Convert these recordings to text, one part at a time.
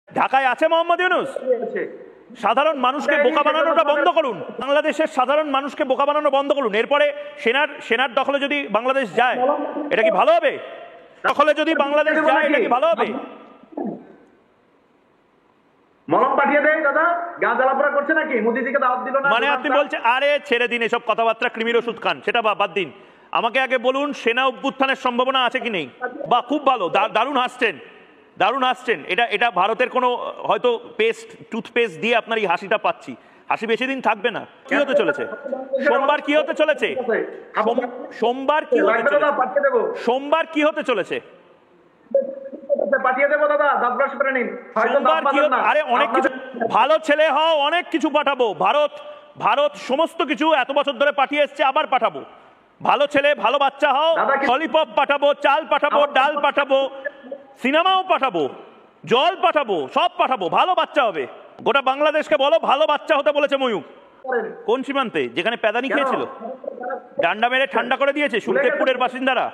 ঢাকায় আছে মোহাম্মদ ইউনূস? সাধারণ মানুষকে বোকা বানানোটা বন্ধ করুন। বাংলাদেশের সাধারণ মানুষকে বোকা বানানো বন্ধ করুন। এরপরে সেনার দখলে যদি বাংলাদেশ যায়, এটা কি ভালো হবে? দখলে যদি বাংলাদেশ যায়, এটা কি ভালো হবে? মলম পাঠিয়ে দেয় দাদা, গা জ্বালাপোড়া করছে নাকি? মোদিজিকে দাওয়াত দিল না? মানে আপনি বলছেন আরে ছেড়ে দিন এসব কথাবার্তা, কৃমির ওষুধ খান, সেটা বাদ দিন। আমাকে আগে বলুন সেনা অভ্যুত্থানের সম্ভাবনা আছে কি নেই? বা খুব ভালো, দারুণ হাসছেন। এটা ভারতের কোনো হয়তো টুথপেস্ট দিয়ে আপনার এই হাসিটা পাচ্ছি। হাসি বেশি দিন থাকবে না। কি হতে চলেছে সোমবার? কি হতে চলেছে সোমবার? কি হতে চলেছে? পাঠিয়ে দেবো দাদা, দাঁত ব্রাশ করে নিন। আরে অনেক কিছু, ভালো ছেলে হও, অনেক কিছু পাঠাবো। ভারত সমস্ত কিছু এত বছর ধরে পাঠিয়ে এসছে, আবার পাঠাবো। ভালো ছেলে, ভালো বাচ্চা হও। ললিপপ পাঠাবো, চাল পাঠাবো, ডাল পাঠাবো, সিনেমাও পাঠাবো, জল পাঠাবো, সব পাঠাবো। ভালো বাচ্চা হবে। গোটা বাংলাদেশকে বলো ভালো বাচ্চা হতে বলেছে ময়ূক। কোন সীমান্তে? যেখানে প্যাদানি খেয়েছিল, ডান্ডা মেরে ঠান্ডা করে দিয়েছে সুলতানপুরের বাসিন্দারা।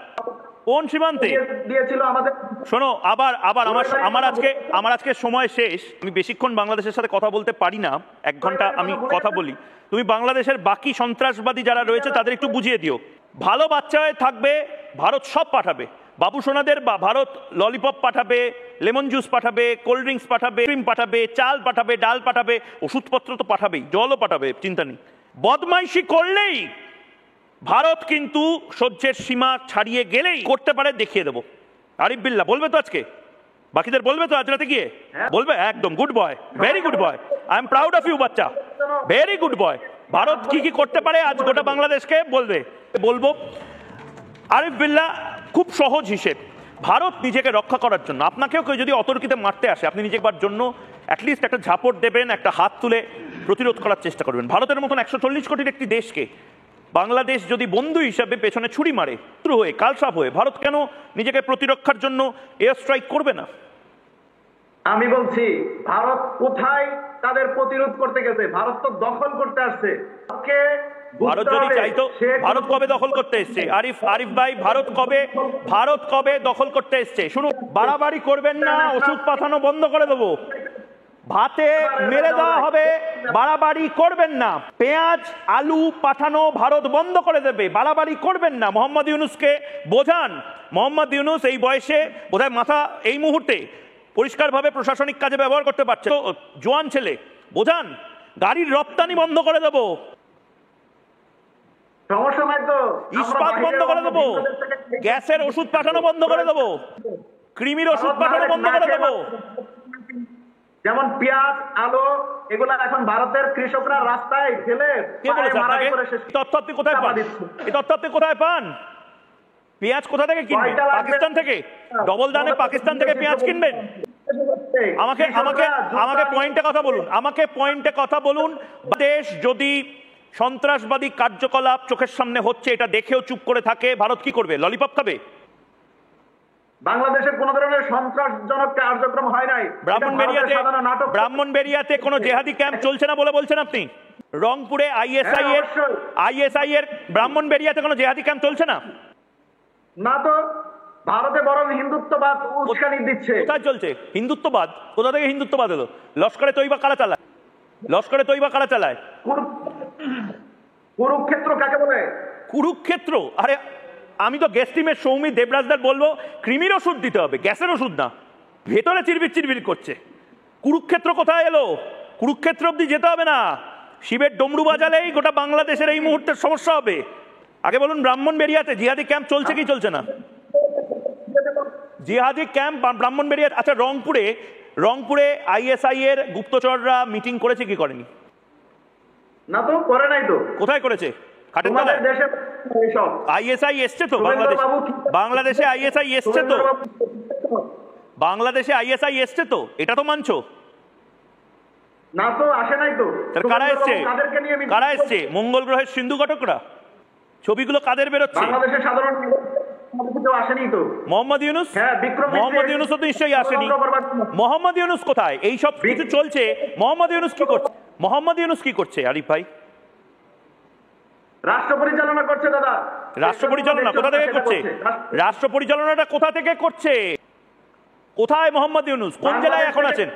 কোন সীমান্তে দিয়েছিল আমাদের? শোনো, আবার আমার আজকে সময় শেষ। আমি বেশিক্ষণ বাংলাদেশের সাথে কথা বলতে পারি না, 1 ঘন্টা আমি কথা বলি। তুমি বাংলাদেশের বাকি সন্ত্রাসবাদী যারা রয়েছে তাদের একটু বুঝিয়ে দিও। ভালো বাচ্চা হয়ে থাকবে, ভারত সব পাঠাবে। বাবু সোনাদের ভারত ললিপপ পাঠাবে, লেমন জুস পাঠাবে, কোল্ড ড্রিঙ্কস পাঠাবে, ক্রিম পাঠাবে, চাল পাঠাবে, ডাল পাঠাবে, ওষুধপত্র তো পাঠাবেই, জলও পাঠাবে, চিন্তা নেই। বদমাইশি করলেই ভারত কিন্তু সহ্যের সীমা ছাড়িয়ে গেলেই করতে পারে, দেখিয়ে দেবো। আরিফ বিল্লাহ বলবে তো আজকে, বাকিদের বলবে তো আজ রাতে গিয়ে? বলবে একদম। Good boy, very good boy, I am proud of you বাচ্চা, ভেরি গুড বয়। ভারত কি কি করতে পারে আজ গোটা বাংলাদেশকে বলবো। আরিফ বিল্লাহ খুব সহজ হিসেব। ভারত নিজেকে রক্ষা করার জন্য, আপনাকেও কেউ যদি অতর্কিতে মারতে আসে, আপনি নিজের জন্য অ্যাটলিস্ট একটা ঝাপট দেবেন, একটা হাত তুলে প্রতিরোধ করার চেষ্টা করবেন। ভারতের মতন 140 কোটির একটি দেশকে বাংলাদেশ যদি বন্ধু হিসাবে পেছনে ছুরি মারে, শত্রু হয়ে, কালসাপ হয়ে, ভারত কেন নিজেকে প্রতিরক্ষার জন্য এয়ার স্ট্রাইক করবে না? আমি বলছি ভারত কোথায় তাদের প্রতিরোধ করতে গেছে? ভারত তো দখল করতে আসছে। ভারত যদি চাইতো, ভারত কবে দখল করতে এসছে? আরিফ ভাই, ভারত কবে দখল করতে এসছে? শুনুন, বাড়াবাড়ি করবেন না, ওষুধ পাঠানো বন্ধ করে দেবো, ভাতে মেরে দেওয়া হবে। বাড়াবাড়ি করবেন না, পেঁয়াজ আলু পাঠানো ভারত বন্ধ করে দেবে। বাড়াবাড়ি করবেন না। মোহাম্মদ ইউনূসকে বোঝান। মোহাম্মদ ইউনূস এই বয়সে বোধহয় মাথা এই মুহূর্তে পরিষ্কারভাবে প্রশাসনিক কাজে ব্যবহার করতে পারছে, জোয়ান ছেলে, বোঝান। গাড়ির রপ্তানি বন্ধ করে দেবো, সমস্যা নাই তো, ইস্পাত বন্ধ করে দেবো, গ্যাসের ওষুধ পাঠানো বন্ধ করে দেবো, কৃমির ওষুধ পাঠানো বন্ধ করে দেবো। যেমন পেঁয়াজ আলু এগুলা এখন ভারতের কৃষকরা রাস্তায় ফেলে তথ্য আপনি কোথায় পান? এই তথ্য আপনি কোথায় পান? পেঁয়াজ কোথা থেকে কিনবেন? পাকিস্তান থেকে? ডবল দানে পাকিস্তান থেকে পেঁয়াজ কিনবেন? আমাকে পয়েন্টে কথা বলুন। দেশ যদি সন্ত্রাসবাদী কার্যকলাপ চোখের সামনে হচ্ছে এটা দেখেও চুপ করে থাকে, ভারত কি করবে? ললিপপ খাবে? বাংলাদেশের কোন ধরনের সন্ত্রাসজনক কার্যক্রম হয় নাই। ব্রাহ্মণবাড়িয়াতে কোনো জেহাদি ক্যাম্প চলছে না বলে বলছেন আপনি? রংপুরে আইএসআই এর ব্রাহ্মণবাড়িয়াতে কোনো জেহাদি ক্যাম্প চলছে না? না তো, ভারতে বরং হিন্দুত্ববাদ উস্কানি দিচ্ছে। কোথায় চলছে হিন্দুত্ববাদ? কোথা থেকে হিন্দুত্ববাদ হলো? লস্করে তৈবা কারা চালায়? কুরুক্ষেত্র কাকে বলে? কুরুক্ষেত্র? আরে আমি তো গ্যাস টিমের সৌমি দেবরাজদার বলবো কৃমির ওষুধ দিতে হবে, গ্যাসের ওষুধ না। ভেতরে চিরবির করছে। কুরুক্ষেত্র কোথায় এলো? কুরুক্ষেত্র অব্দি যেতে হবে না, শিবের ডমরু বাজালেই গোটা বাংলাদেশের এই মুহূর্তের সমস্যা হবে। আগে বলুন ব্রাহ্মণবাড়িয়াতে জিহাদি ক্যাম্প চলছে কি চলছে না? জিহাদি ক্যাম্প ব্রাহ্মণবাড়িয়া। আচ্ছা, রংপুরে আইএসআই এর গুপ্তচররা মিটিং করেছে কি করেনি? না তো, করে নাই তো। কোথায় করেছে? আইএসআই এসছে তো বাংলাদেশে, আইএসআই এসছে তো, এটা তো মানছো? না তো, আসে নাই তো। কারা এসছে? মঙ্গল গ্রহের সিন্ধু ঘটকরা? ছবিগুলো কাদের বেরোচ্ছে? বাংলাদেশের সাধারণ আসেনি তো। মোহাম্মদ ইউনূস? মোহাম্মদ ইউনূস তো নিশ্চয়ই আসেনি। মোহাম্মদ ইউনূস কোথায়? এই সব কিছু চলছে, মোহাম্মদ ইউনূস কি করছে? আরিফ ভাই, রাষ্ট্র পরিচালনা করছে দাদা। রাষ্ট্র পরিচালনা কোথা থেকে করছে? রাষ্ট্র পরিচালনাটা কোথা থেকে করছে? কোথায় মোহাম্মদ ইউনূস? কোন জেলায় এখন আছেন?